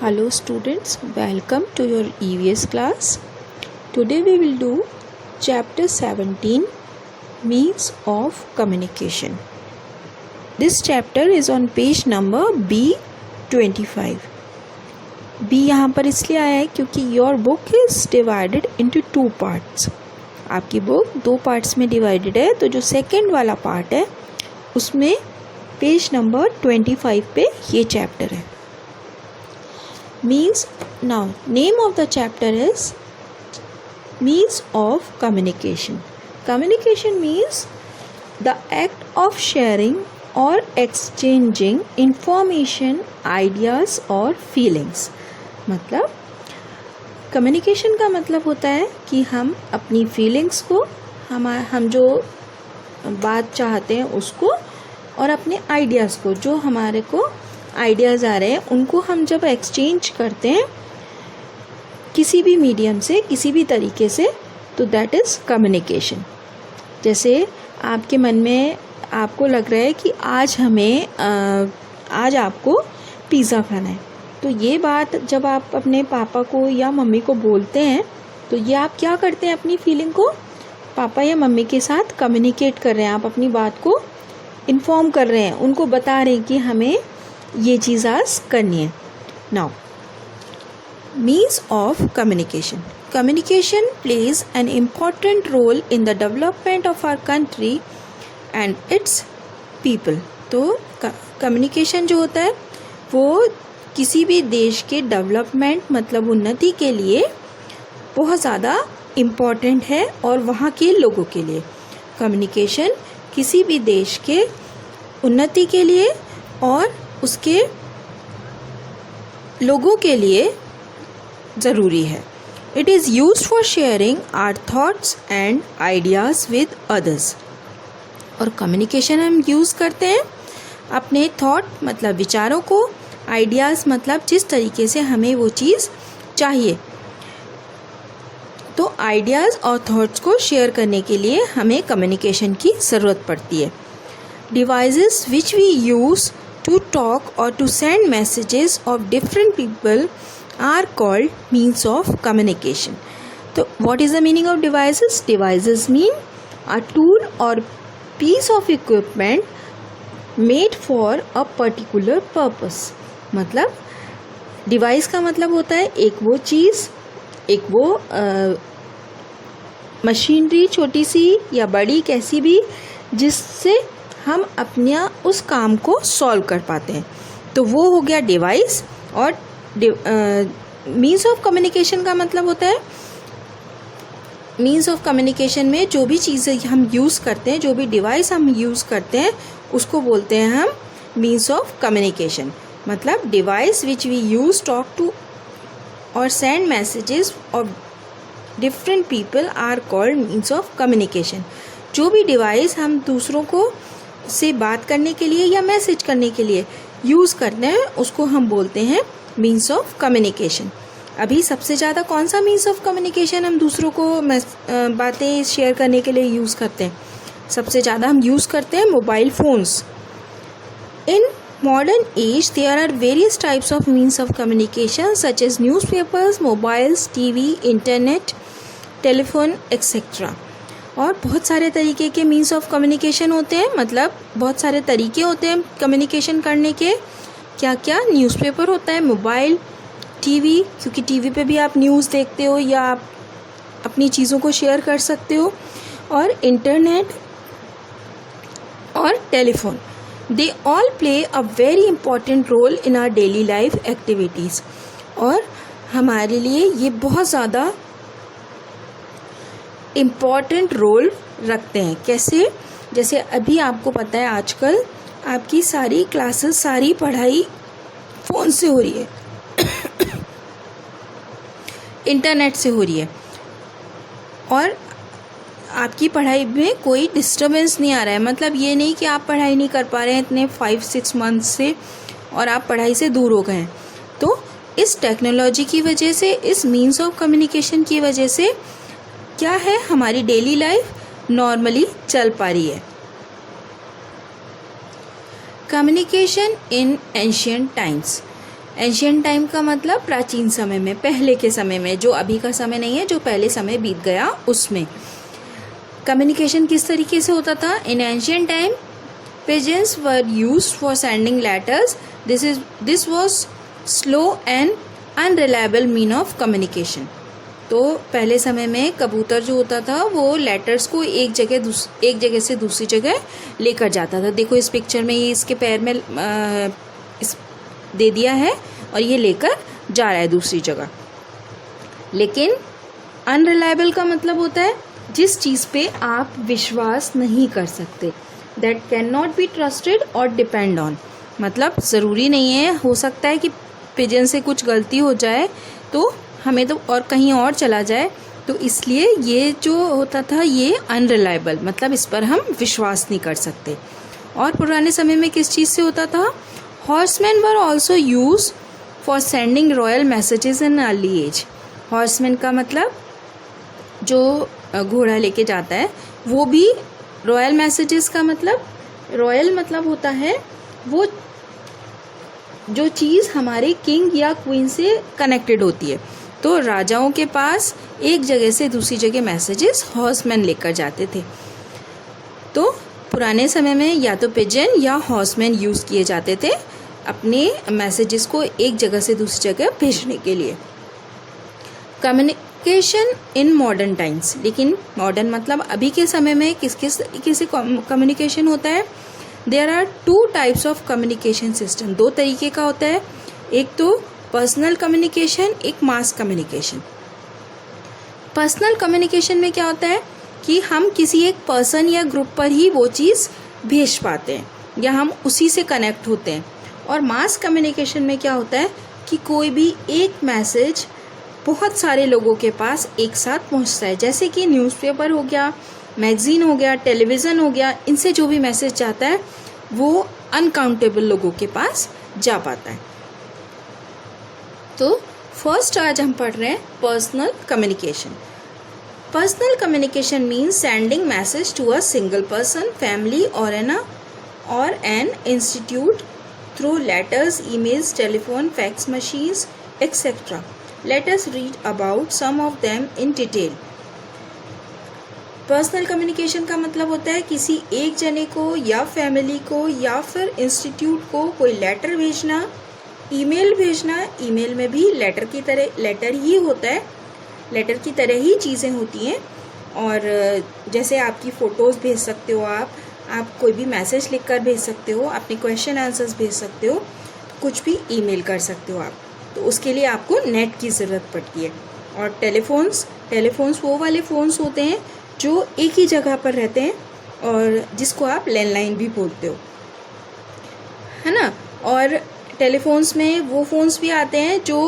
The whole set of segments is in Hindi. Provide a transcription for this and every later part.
Hello students, welcome to your EVS class. Today we will do chapter 17 Means of Communication. This chapter is on page number B25. B यहाँ पर इसलिए आया है क्योंकि your book is divided into two parts. आपकी बुक दो पार्ट्स में डिवाइडेड है, तो जो सेकेंड वाला पार्ट है उसमें पेज नंबर 25 पे ये चैप्टर है. Means, now name of the chapter is Means of Communication. Communication means the act of sharing or exchanging information, ideas or feelings. मतलब कम्युनिकेशन का मतलब होता है कि हम अपनी फीलिंग्स को हम जो बात चाहते हैं उसको और अपने आइडियाज़ को, जो हमारे को आइडियाज़ आ रहे हैं उनको हम जब एक्सचेंज करते हैं किसी भी मीडियम से, किसी भी तरीके से, तो दैट इज़ कम्युनिकेशन. जैसे आपके मन में आपको लग रहा है कि आज आपको पिज़्ज़ा खाना है, तो ये बात जब आप अपने पापा को या मम्मी को बोलते हैं तो ये आप क्या करते हैं, अपनी फीलिंग को पापा या मम्मी के साथ कम्युनिकेट कर रहे हैं. आप अपनी बात को इन्फॉर्म कर रहे हैं, उनको बता रहे हैं कि हमें ये चीज़ आज करनी है. Now means of communication. Communication plays an important role in the development of our country and its people. तो कम्युनिकेशन जो होता है वो किसी भी देश के डेवलपमेंट मतलब उन्नति के लिए बहुत ज़्यादा इम्पॉर्टेंट है और वहाँ के लोगों के लिए. कम्युनिकेशन किसी भी देश के उन्नति के लिए और उसके लोगों के लिए ज़रूरी है. It is used for sharing our thoughts and ideas with others. और कम्युनिकेशन हम यूज़ करते हैं अपने थॉट मतलब विचारों को, आइडियाज़ मतलब जिस तरीके से हमें वो चीज़ चाहिए. तो आइडियाज़ और थॉट्स को शेयर करने के लिए हमें कम्युनिकेशन की ज़रूरत पड़ती है. Devices which we use to talk or to send messages of different people are called means of communication. So what is the meaning of devices? Devices mean a tool or piece of equipment made for a particular purpose. मतलब डिवाइस का मतलब होता है एक वो चीज़, एक वो मशीनरी छोटी सी या बड़ी कैसी भी जिससे हम अपना उस काम को सॉल्व कर पाते हैं, तो वो हो गया डिवाइस. और मीन्स ऑफ कम्युनिकेशन का मतलब होता है मीन्स ऑफ कम्युनिकेशन में जो भी चीज़ें हम यूज़ करते हैं, जो भी डिवाइस हम यूज़ करते हैं उसको बोलते हैं हम मीन्स ऑफ कम्युनिकेशन. मतलब device which we use talk to और send messages of different people are called means of communication. जो भी डिवाइस हम दूसरों को से बात करने के लिए या मैसेज करने के लिए यूज़ करते हैं उसको हम बोलते हैं मीन्स ऑफ कम्युनिकेशन. अभी सबसे ज़्यादा कौन सा मीन्स ऑफ कम्युनिकेशन हम दूसरों को बातें शेयर करने के लिए यूज़ करते हैं? सबसे ज़्यादा हम यूज़ करते हैं mobile phones. In modern age there are various types of means of communication such as newspapers, mobiles, TV, internet, telephone etcetera. और बहुत सारे तरीके के मीन्स ऑफ कम्युनिकेशन होते हैं, मतलब बहुत सारे तरीके होते हैं कम्युनिकेशन करने के. क्या क्या? न्यूज़पेपर होता है, मोबाइल, टीवी, क्योंकि टीवी पे भी आप न्यूज़ देखते हो या आप अपनी चीज़ों को शेयर कर सकते हो, और इंटरनेट और telephone. They all play a very important role in our daily life activities. और हमारे लिए ये बहुत ज़्यादा इम्पॉर्टेंट रोल रखते हैं. कैसे? जैसे अभी आपको पता है आजकल आपकी सारी क्लासेस, सारी पढ़ाई फ़ोन से हो रही है, इंटरनेट से हो रही है, और आपकी पढ़ाई में कोई डिस्टर्बेंस नहीं आ रहा है. मतलब ये नहीं कि आप पढ़ाई नहीं कर पा रहे हैं इतने 5-6 मंथ से और आप पढ़ाई से दूर हो गए हैं. तो इस टेक्नोलॉजी की वजह से, इस मीन्स ऑफ कम्युनिकेशन की वजह से क्या है, हमारी डेली लाइफ नॉर्मली चल पा रही है. Communication in ancient times. Ancient time का मतलब प्राचीन समय में, पहले के समय में, जो अभी का समय नहीं है, जो पहले समय बीत गया उसमें। कम्युनिकेशन किस तरीके से होता था? In ancient time pigeons were used for sending letters. This was slow and unreliable mean of communication. तो पहले समय में कबूतर जो होता था वो लेटर्स को एक जगह से दूसरी जगह लेकर जाता था। देखो इस पिक्चर में ये इसके पैर में दे दिया है और ये लेकर जा रहा है दूसरी जगह। लेकिन अनरिलायबल का मतलब होता है जिस चीज़ पे आप विश्वास नहीं कर सकते, that can not be trusted और डिपेंड ऑन। मतलब ज़रूरी नहीं है, हो सकता है कि पिजन से कुछ गलती हो जाए तो हमें तो और कहीं और चला जाए, तो इसलिए ये जो होता था ये अनरिलायबल, मतलब इस पर हम विश्वास नहीं कर सकते। और पुराने समय में किस चीज़ से होता था? Horseman were also use for sending royal messages in early age. Horseman का मतलब जो घोड़ा लेके जाता है, वो भी रॉयल मैसेजेस का मतलब, रॉयल मतलब होता है वो जो चीज़ हमारे किंग या क्वीन से कनेक्टेड होती है। तो राजाओं के पास एक जगह से दूसरी जगह मैसेजेस हॉर्समैन लेकर जाते थे। तो पुराने समय में या तो पिजन या हॉर्समैन यूज़ किए जाते थे अपने मैसेजेस को एक जगह से दूसरी जगह भेजने के लिए। कम्युनिकेशन इन मॉडर्न टाइम्स, लेकिन मॉडर्न मतलब अभी के समय में किस किस तरीके से कम्युनिकेशन होता है? There are 2 types of communication system. 2 तरीके का होता है, एक तो पर्सनल कम्युनिकेशन, एक मास कम्युनिकेशन। पर्सनल कम्युनिकेशन में क्या होता है कि हम किसी एक पर्सन या ग्रुप पर ही वो चीज़ भेज पाते हैं या हम उसी से कनेक्ट होते हैं। और मास कम्युनिकेशन में क्या होता है कि कोई भी एक मैसेज बहुत सारे लोगों के पास एक साथ पहुंचता है, जैसे कि न्यूज़पेपर हो गया, मैगज़ीन हो गया, टेलीविज़न हो गया, इनसे जो भी मैसेज जाता है वो अनकाउंटेबल लोगों के पास जा पाता है। तो फर्स्ट आज हम पढ़ रहे हैं personal communication. Personal communication means sending message to a single person, family और an institute through letters, emails, telephone, fax machines etcetera. Let us read about some of them in detail. Personal communication का मतलब होता है किसी एक जने को या फैमिली को या फिर इंस्टीट्यूट को कोई लेटर भेजना, ईमेल भेजना। ईमेल में भी लेटर ही होता है, लेटर की तरह ही चीज़ें होती हैं। और जैसे आपकी फ़ोटोज़ भेज सकते हो, आप कोई भी मैसेज लिखकर भेज सकते हो, अपने क्वेश्चन आंसर्स भेज सकते हो, कुछ भी ईमेल कर सकते हो आप। तो उसके लिए आपको नेट की ज़रूरत पड़ती है। और टेलीफोन्स वो वाले फ़ोन्स होते हैं जो एक ही जगह पर रहते हैं और जिसको आप लैंडलाइन भी बोलते हो, है ना। और टेलीफोन्स में वो फ़ोन्स भी आते हैं जो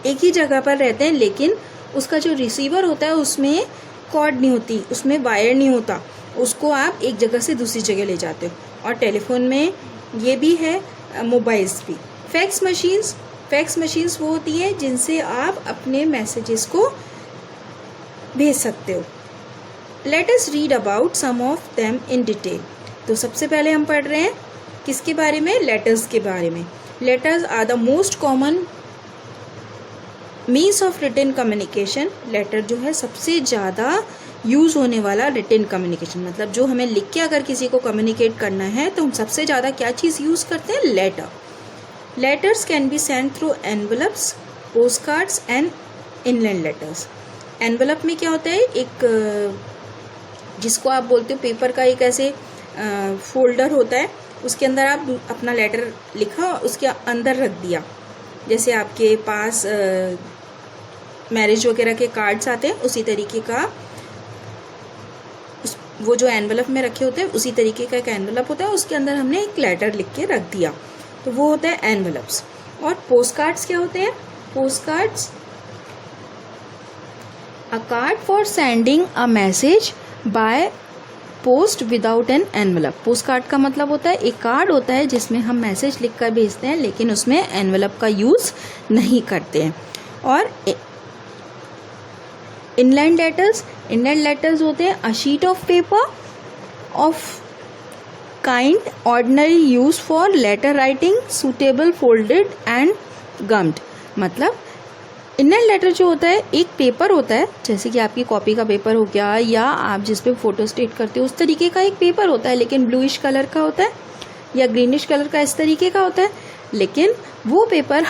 एक ही जगह पर रहते हैं, लेकिन उसका जो रिसीवर होता है उसमें कॉर्ड नहीं होती, उसमें वायर नहीं होता, उसको आप एक जगह से दूसरी जगह ले जाते हो। और टेलीफोन में ये भी है, मोबाइल्स भी। फैक्स मशीन्स वो होती हैं जिनसे आप अपने मैसेजेस को भेज सकते हो। Let us read about some of them in detail. तो सबसे पहले हम पढ़ रहे हैं किसके बारे में? लेटर्स के बारे में। Letters are the most common means of written communication. Letter जो है सबसे ज़्यादा यूज़ होने वाला रिटन कम्युनिकेशन, मतलब जो हमें लिख के अगर किसी को कम्युनिकेट करना है तो हम सबसे ज़्यादा क्या चीज़ यूज़ करते हैं? Letter. Letters can be send through envelopes, post cards and inland letters. Envelope में क्या होता है? एक जिसको आप बोलते हो पेपर का एक ऐसे फोल्डर होता है, उसके अंदर आप अपना लेटर लिखा और उसके अंदर रख दिया। जैसे आपके पास मैरिज वगैरह के कार्ड्स आते हैं, उसी तरीके का वो जो एनवलप में रखे होते हैं उसी तरीके का एक एनवलप होता है, उसके अंदर हमने एक लेटर लिख के रख दिया, तो वो होता है एनवलप्स। और पोस्ट कार्ड्स क्या होते हैं? Post cards a card for sending a message by post without an envelope. Post card का मतलब होता है एक कार्ड होता है जिसमें हम मैसेज लिख कर भेजते हैं, लेकिन उसमें एनवलप का यूज़ नहीं करते हैं। और इनलैंड लेटर्स होते हैं a sheet of paper of kind ordinary use for letter writing, suitable folded and gummed। मतलब इनर लेटर जो होता है एक पेपर होता है, जैसे कि आपकी कॉपी का पेपर हो गया या आप जिस पे फोटो स्टेट करते हो उस तरीके का एक पेपर होता है, लेकिन ब्लूइश कलर का होता है या ग्रीनिश कलर का इस तरीके का होता है। लेकिन वो पेपर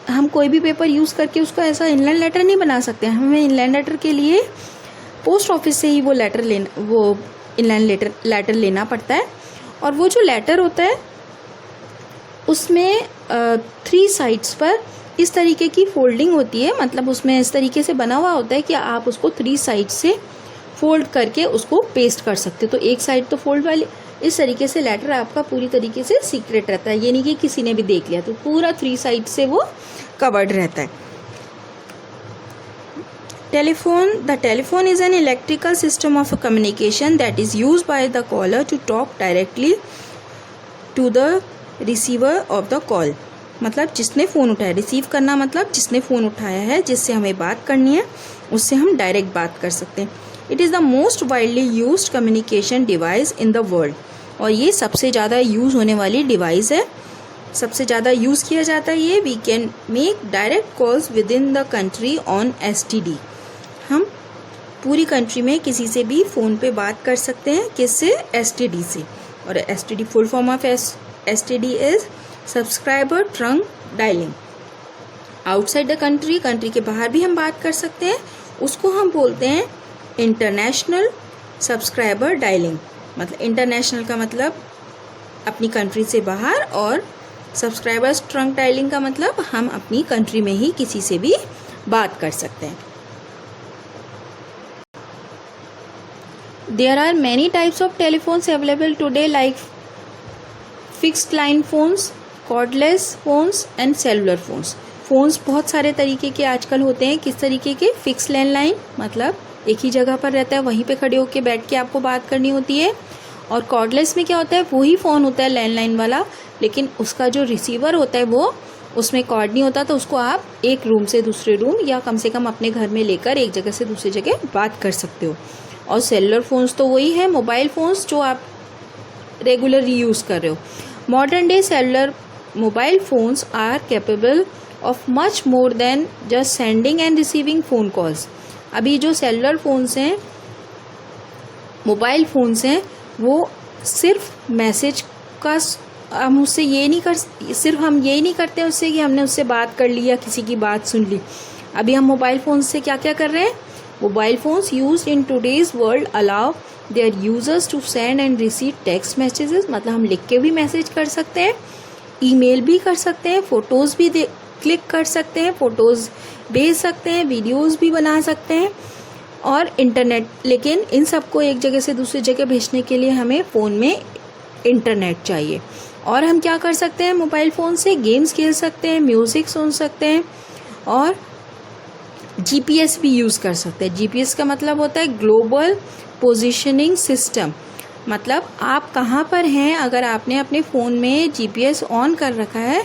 हम कोई भी पेपर यूज़ करके उसका ऐसा इनलाइन लेटर नहीं बना सकते। हमें इनलाइन लेटर के लिए पोस्ट ऑफिस से ही वो इनलाइन लेटर लेना पड़ता है। और वो जो लेटर होता है उसमें 3 साइड्स पर इस तरीके की फोल्डिंग होती है, मतलब उसमें इस तरीके से बना हुआ होता है कि आप उसको 3 साइड से फोल्ड करके उसको पेस्ट कर सकते हो। तो एक साइड तो फोल्ड वाली, इस तरीके से लेटर आपका पूरी तरीके से सीक्रेट रहता है, ये नहीं कि किसी ने भी देख लिया, तो पूरा 3 साइड से वो कवर्ड रहता है। The telephone is an electrical system of communication that is used by the caller to talk directly to the receiver of the call। मतलब जिसने फ़ोन उठाया, रिसीव करना मतलब जिसने फ़ोन उठाया है, जिससे हमें बात करनी है उससे हम डायरेक्ट बात कर सकते हैं। It is the most widely used communication device in the world. और ये सबसे ज़्यादा यूज़ होने वाली डिवाइस है, सबसे ज़्यादा यूज़ किया जाता है ये। We can make direct calls within the country on STD। हम पूरी कंट्री में किसी से भी फ़ोन पे बात कर सकते हैं, किससे? STD से। और STD full form of STD is subscriber trunk dialling. Outside the country, country के बाहर भी हम बात कर सकते हैं, उसको हम बोलते हैं इंटरनेशनल सब्सक्राइबर डायलिंग। मतलब इंटरनेशनल का मतलब अपनी कंट्री से बाहर, और सब्सक्राइबर्स ट्रंक डायलिंग का मतलब हम अपनी कंट्री में ही किसी से भी बात कर सकते हैं। There are many types of telephones available today like fixed line phones, cordless phones and cellular phones। Phones बहुत सारे तरीके के आजकल होते हैं। किस तरीके के? फिक्स लैंडलाइन, मतलब एक ही जगह पर रहता है, वहीं पे खड़े होके बैठ के आपको बात करनी होती है। और कॉर्डलेस में क्या होता है? वही फ़ोन होता है लैंडलाइन वाला, लेकिन उसका जो रिसीवर होता है वो उसमें कॉर्ड नहीं होता, तो उसको आप एक रूम से दूसरे रूम या कम से कम अपने घर में लेकर एक जगह से दूसरी जगह बात कर सकते हो। और सेलुलर फ़ोन्स तो वही है, मोबाइल फ़ोन्स जो आप रेगुलरली यूज़ कर रहे हो। Modern day cellular mobile phones are capable of much more than just sending and receiving phone calls. अभी जो सेलुलर फ़ोन्स हैं, मोबाइल फ़ोन्स हैं, वो सिर्फ मैसेज का हम उससे ये नहीं करते उससे कि हमने उससे बात कर ली या किसी की बात सुन ली। अभी हम मोबाइल फ़ोन से क्या क्या कर रहे हैं? Mobile phones used in today's world allow their users to send and receive text messages. मतलब हम लिख के भी मैसेज कर सकते हैं, ईमेल भी कर सकते हैं, फ़ोटोज़ भी क्लिक कर सकते हैं, फ़ोटोज़ भेज सकते हैं, वीडियोज़ भी बना सकते हैं, और इंटरनेट। लेकिन इन सबको एक जगह से दूसरी जगह भेजने के लिए हमें फ़ोन में इंटरनेट चाहिए। और हम क्या कर सकते हैं? मोबाइल फ़ोन से गेम्स खेल सकते हैं, म्यूज़िक सुन सकते हैं, और GPS भी यूज़ कर सकते हैं। GPS का मतलब होता है ग्लोबल पोजीशनिंग सिस्टम। मतलब आप कहाँ पर हैं, अगर आपने अपने फ़ोन में GPS ऑन कर रखा है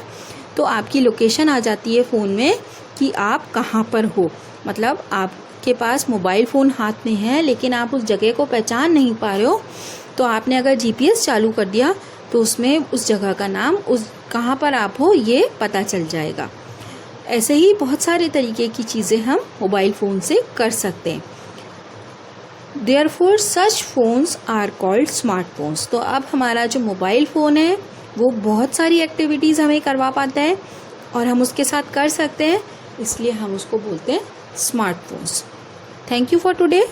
तो आपकी लोकेशन आ जाती है फ़ोन में कि आप कहाँ पर हो। मतलब आपके पास मोबाइल फ़ोन हाथ में है लेकिन आप उस जगह को पहचान नहीं पा रहे हो, तो आपने अगर GPS चालू कर दिया तो उसमें उस जगह का नाम, उस कहाँ पर आप हो, ये पता चल जाएगा। ऐसे ही बहुत सारे तरीके की चीज़ें हम मोबाइल फ़ोन से कर सकते हैं। Therefore such phones are called smartphones। तो अब हमारा जो मोबाइल फ़ोन है वो बहुत सारी एक्टिविटीज़ हमें करवा पाता है और हम उसके साथ कर सकते हैं, इसलिए हम उसको बोलते हैं smartphones. Thank you for today.